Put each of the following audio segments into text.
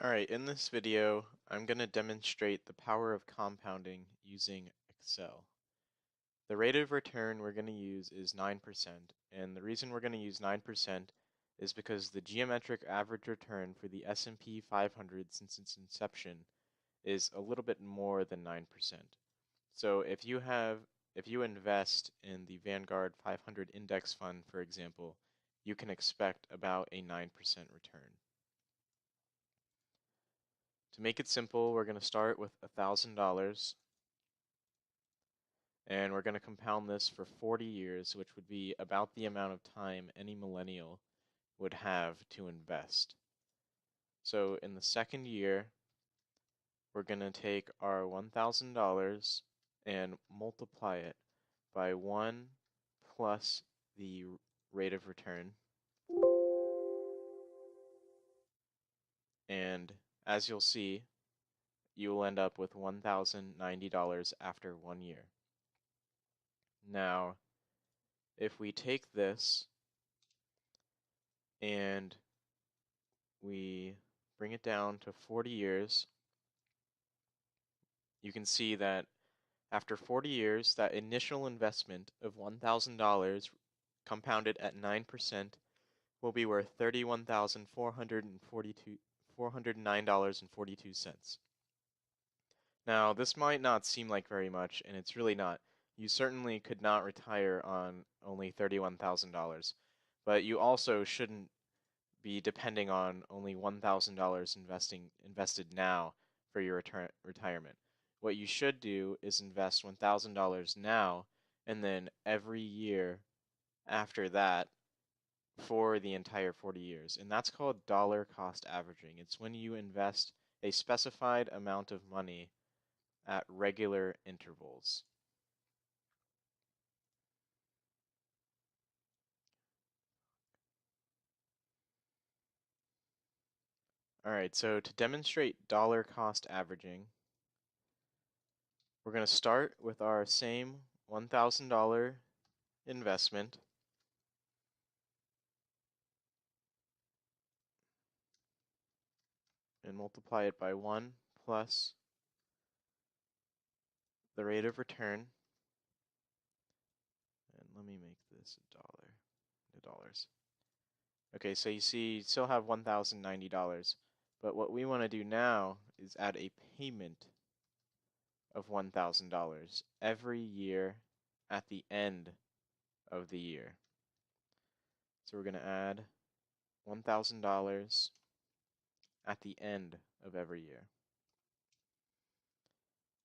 Alright, in this video, I'm going to demonstrate the power of compounding using Excel. The rate of return we're going to use is 9%, and the reason we're going to use 9% is because the geometric average return for the S&P 500 since its inception is a little bit more than 9%. So if you invest in the Vanguard 500 index fund, for example, you can expect about a 9% return. To make it simple, we're going to start with $1,000 and we're going to compound this for 40 years, which would be about the amount of time any millennial would have to invest. So in the second year, we're going to take our $1,000 and multiply it by 1 plus the rate of return. And as you'll see, you will end up with $1,090 after 1 year. Now, if we take this and we bring it down to 40 years, you can see that after 40 years, that initial investment of $1,000 compounded at 9% will be worth $31,409.42. Now, this might not seem like very much, and it's really not. You certainly could not retire on only $31,000, but you also shouldn't be depending on only $1,000 invested now for your retirement. What you should do is invest $1,000 now, and then every year after that for the entire 40 years. And that's called dollar cost averaging. It's when you invest a specified amount of money at regular intervals. Alright, so to demonstrate dollar cost averaging, we're going to start with our same $1,000 investment. And multiply it by 1 plus the rate of return. And let me make this $1. Okay, so you see you still have $1,090. But what we want to do now is add a payment of $1,000 every year at the end of the year. So we're going to add $1,000 at the end of every year.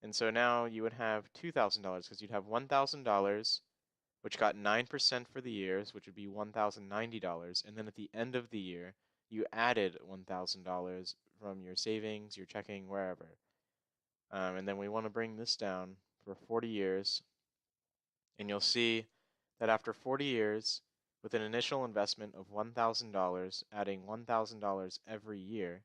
And so now you would have $2,000 because you'd have $1,000, which got 9% for the years, which would be $1,090. And then at the end of the year, you added $1,000 from your savings, your checking, wherever. And then we want to bring this down for 40 years. And you'll see that after 40 years, with an initial investment of $1,000, adding $1,000 every year,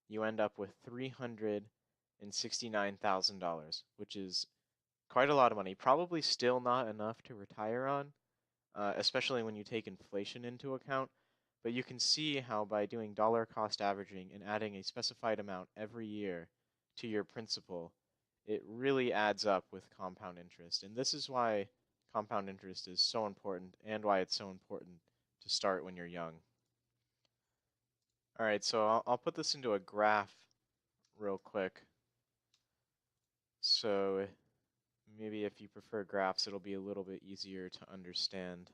you end up with $369,000, which is quite a lot of money. Probably still not enough to retire on, especially when you take inflation into account. But you can see how by doing dollar cost averaging and adding a specified amount every year to your principal, it really adds up with compound interest. And this is why compound interest is so important and why it's so important to start when you're young. Alright, so I'll put this into a graph real quick. So maybe if you prefer graphs, it'll be a little bit easier to understand.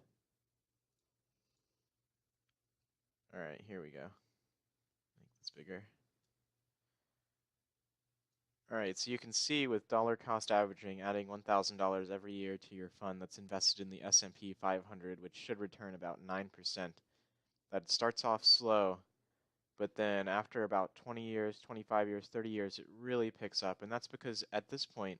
Alright, here we go. Make this bigger. Alright, so you can see with dollar cost averaging, adding $1,000 every year to your fund that's invested in the S&P 500, which should return about 9%. That starts off slow, but then after about 20 years, 25 years, 30 years, it really picks up. And that's because at this point,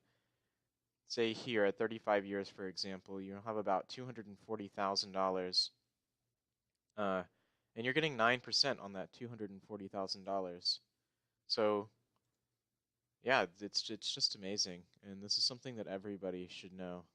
say here at 35 years, for example, you'll have about $240,000, and you're getting 9% on that $240,000. So yeah, it's just amazing, and this is something that everybody should know.